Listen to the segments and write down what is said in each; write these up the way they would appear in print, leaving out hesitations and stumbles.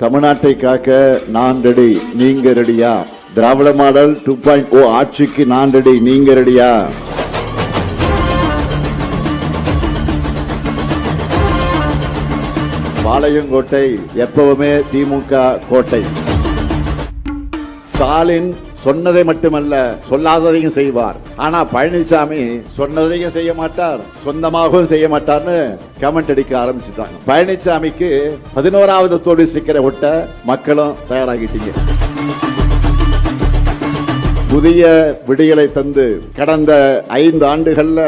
தமிழ்நாட்டை காக்க நான் ரெடி, நீங்க ரெடியா? திராவிட மாடல் 2.0 ஆட்சிக்கு நான் ரெடி, நீங்க ரெடியா? பாளையங்கோட்டை எப்பவுமே திமுக கோட்டை. ஸ்டாலின் சொன்னதை மட்டுமல்ல சொல்லாததையும் செய்வார். ஆனா பழனிசாமி சொன்னதையும் செய்ய மாட்டார், சொந்தமாகவும் செய்ய மாட்டார்னு கமெண்ட் அடிக்க ஆரம்பிச்சுட்டாங்க. பழனிசாமிக்கு 11வது தோல்வி சிக்கரை ஒட்ட மக்களும் தயாராகிட்டீங்க. புதிய விடியலை தந்து கடந்த 5 ஆண்டுகள்ல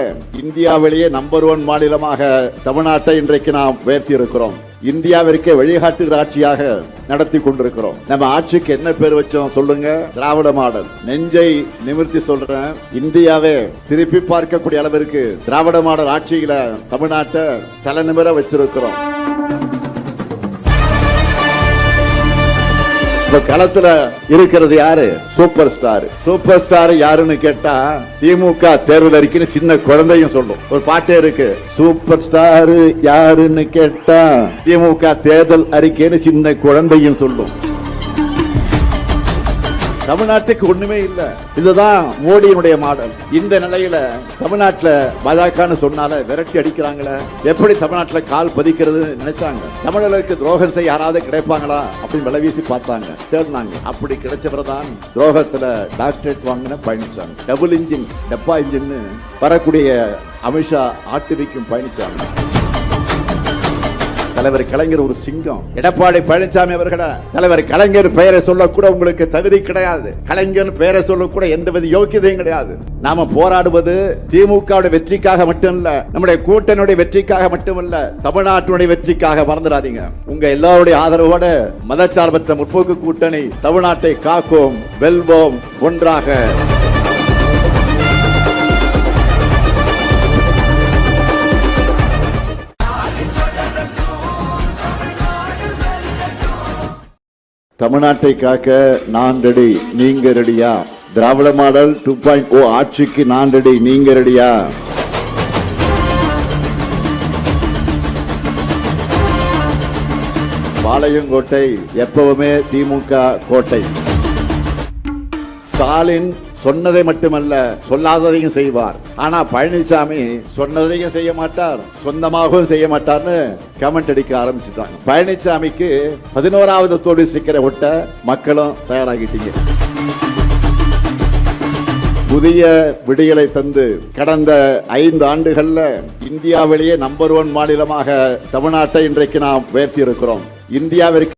இந்தியாவிலேயே நம்பர் 1 மாநிலமாக தமிழ்நாட்டை இன்றைக்கு நாம் உயர்த்தி இருக்கிறோம். இந்தியாவிற்கே வழிகாட்டுகிற ஆட்சியாக நடத்தி கொண்டிருக்கிறோம். நம்ம ஆட்சிக்கு என்ன பேர் வச்சோம் சொல்லுங்க? திராவிட மாடல். நெஞ்சை நிமிர்த்தி சொல்றேன், இந்தியாவே திருப்பி பார்க்கக்கூடிய அளவிற்கு திராவிட மாடல் ஆட்சியில தமிழ்நாட்டை தலை நிமிர வச்சிருக்கிறோம். களத்துல இருக்கிறது யாரு? Super star. சூப்பர் ஸ்டார் யாருன்னு கேட்டா திமுக தேர்தல் அறிக்கைன்னு சின்ன குழந்தையும் சொல்லும். ஒரு பாட்டே இருக்கு, சூப்பர் ஸ்டார் யாருன்னு கேட்டா திமுக தேர்தல் அறிக்கைன்னு சின்ன குழந்தையும் சொல்லும். தமிழ்நாட்டுக்கு ஒண்ணுமே இல்ல. இதுதான் மோடியினுடைய மாடல். இந்த நிலையில தமிழ்நாட்டுல பாஜகன்னு சொன்னால விரட்டி அடிக்கிறாங்களே. எப்படி தமிழ்நாட்டுல கால் பதிக்கிறது நினைச்சாங்க? தமிழர்களுக்கு துரோகம் செய்ய யாராவது கிடைப்பாங்களா அப்படின்னு விலவீசி பார்த்தாங்க, தேடினாங்க. அப்படி கிடைச்சவர்தான் துரோகத்துல டாக்டரேட் வாங்கின பழனிசாமி. டபுள் இன்ஜின் டப்பா இன்ஜின் வரக்கூடிய அமித்ஷா ஆட்டிவிக்கும் பழனிசாமி. தலைவர் கலைஞர் ஒரு சிங்கம். எடப்பாடி பழனிசாமி அவர்கள தலைவர் கலைஞர் பெயரை சொல்ல கூட உங்களுக்கு தகுதி கிடையாது. கலைஞர் பெயரை சொல்ல கூட எந்தவித யோக்கியதையும் கிடையாது. நாம போராடுவது திமுக வெற்றிக்காக மட்டுமல்ல, நம்முடைய கூட்டணியுடைய வெற்றிக்காக மட்டுமல்ல, தமிழ்நாட்டுடைய வெற்றிக்காக. மறந்துடாதீங்க. உங்க எல்லாருடைய ஆதரவோட மதச்சார்பற்ற முற்போக்கு கூட்டணி தமிழ்நாட்டை காக்கும். வெல்வோம் ஒன்றாக. தமிழ்நாட்டை காக்க நான் ரெடி, நீங்க ரெடியா? திராவிட மாடல் 2.0 ஆட்சிக்கு நான் ரெடி, நீங்க ரெடியா? பாளையங்கோட்டை எப்பவுமே திமுக கோட்டை. ஸ்டாலின் சொன்னதை மட்டுமல்ல சொல்லாததையும் செய்வார். ஆனா பழனிசாமி சொன்னதையும் செய்ய மாட்டார், சொந்தமாகவும் செய்ய மாட்டார்னு கமெண்ட் அடிக்க ஆரம்பிச்சுட்டாங்க. பழனிசாமிக்கு 11வது தோல்வி சிக்கரை ஒட்ட மக்களும் தயாராகிட்டீங்க. புதிய விடியலை தந்து கடந்த 5 ஆண்டுகள்ல இந்தியாவிலேயே நம்பர் 1 மாநிலமாக தமிழ்நாட்டை இன்றைக்கு நாம் உயர்த்தி இருக்கிறோம். இந்தியாவிற்கு